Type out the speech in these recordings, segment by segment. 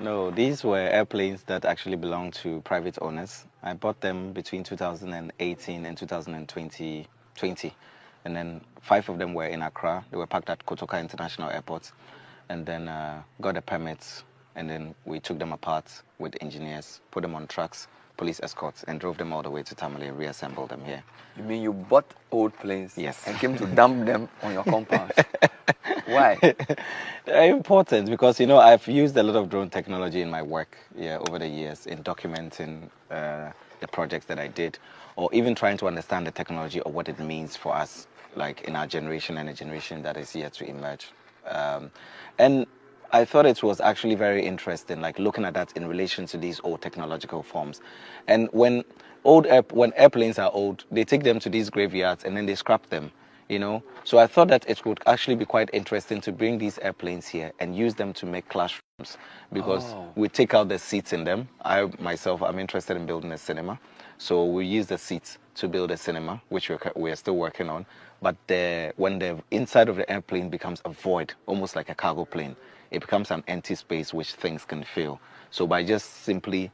No, these were airplanes that actually belonged to private owners. I bought them between 2018 and 2020, and then 5 of them were in Accra. They were parked at Kotoka International Airport, and then got the permits, and then we took them apart with engineers, put them on trucks, police escorts, and drove them all the way to Tamale and reassembled them here. You mean you bought old planes? Yes. And came to dump them on your compound? Why? They're important because, you know, I've used a lot of drone technology in my work over the years in documenting the projects that I did, or even trying to understand the technology or what it means for us, like in our generation and a generation that is yet to emerge. And I thought it was actually very interesting, like looking at that in relation to these old technological forms. And when airplanes are old, they take them to these graveyards and then they scrap them, you know. So I thought that it would actually be quite interesting to bring these airplanes here and use them to make classrooms, because we take out the seats in them. I myself, I'm interested in building a cinema. So we use the seats to build a cinema, which we are still working on. But when the inside of the airplane becomes a void, almost like a cargo plane, it becomes an empty space which things can fill. So by just simply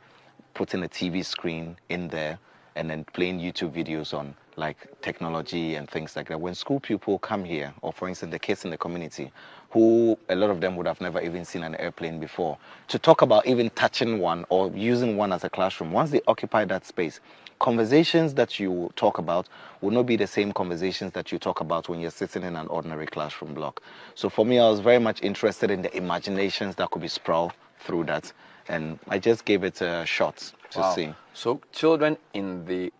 putting a TV screen in there and then playing YouTube videos on like technology and things like that, when school people come here, or for instance the kids in the community, who a lot of them would have never even seen an airplane before, to talk about even touching one or using one as a classroom, once they occupy that space, conversations that you talk about will not be the same conversations that you talk about when you're sitting in an ordinary classroom block. So for me, I was very much interested in the imaginations that could be sprawled through that, and I just gave it a shot to see. So children in the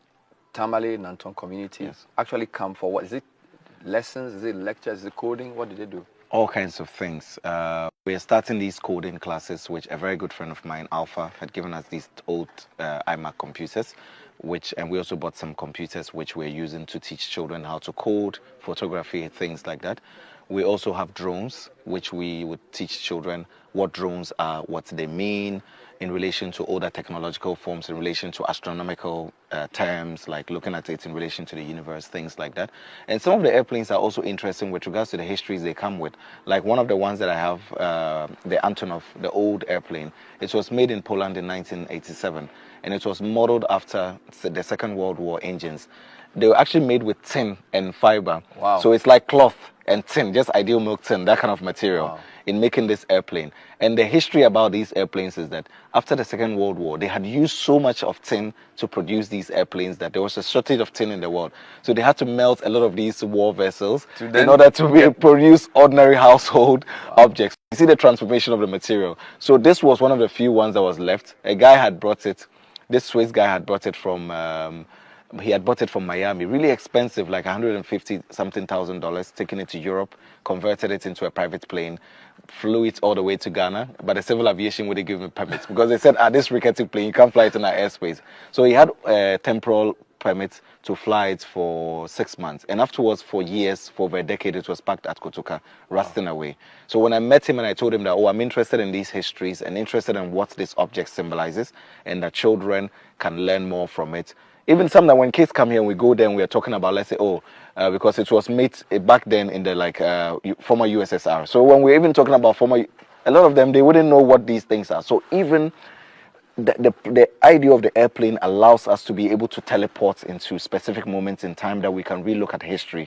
Tamale Nanton community actually come for what? Is it lessons? Is it lectures? Is it coding? What do they do? All kinds of things. We are starting these coding classes, which a very good friend of mine, Alpha, had given us these old iMac computers, and we also bought some computers which we're using to teach children how to code, photography, things like that. We also have drones, which we would teach children what drones are, what they mean in relation to older technological forms, in relation to astronomical terms, like looking at it in relation to the universe, things like that. And some of the airplanes are also interesting with regards to the histories they come with. Like one of the ones that I have, the Antonov, the old airplane, it was made in Poland in 1987, and it was modeled after the Second World War engines. They were actually made with tin and fiber. Wow. So it's like cloth and tin, just ideal milk tin, that kind of material in making this airplane. And the history about these airplanes is that after the Second World War, they had used so much of tin to produce these airplanes that there was a shortage of tin in the world. So they had to melt a lot of these war vessels in order to produce ordinary household objects. You see the transformation of the material. So this was one of the few ones that was left. A guy had brought it. This Swiss guy had brought it from... he had bought it from Miami, really expensive, like $150,000, taking it to Europe, converted it into a private plane, flew it all the way to Ghana, but the civil aviation wouldn't give him permits because they said, this rickety plane, you can't fly it in our airspace. So he had a temporal permit to fly it for 6 months. And afterwards, for years, for over a decade, it was parked at Kotoka, rusting away. So when I met him and I told him that, I'm interested in these histories and interested in what this object symbolizes, and that children can learn more from it. Even some that when kids come here and we go there and we are talking about, let's say, because it was made back then in the former USSR. So when we're even talking about a lot of them, they wouldn't know what these things are. So even the idea of the airplane allows us to be able to teleport into specific moments in time that we can relook at history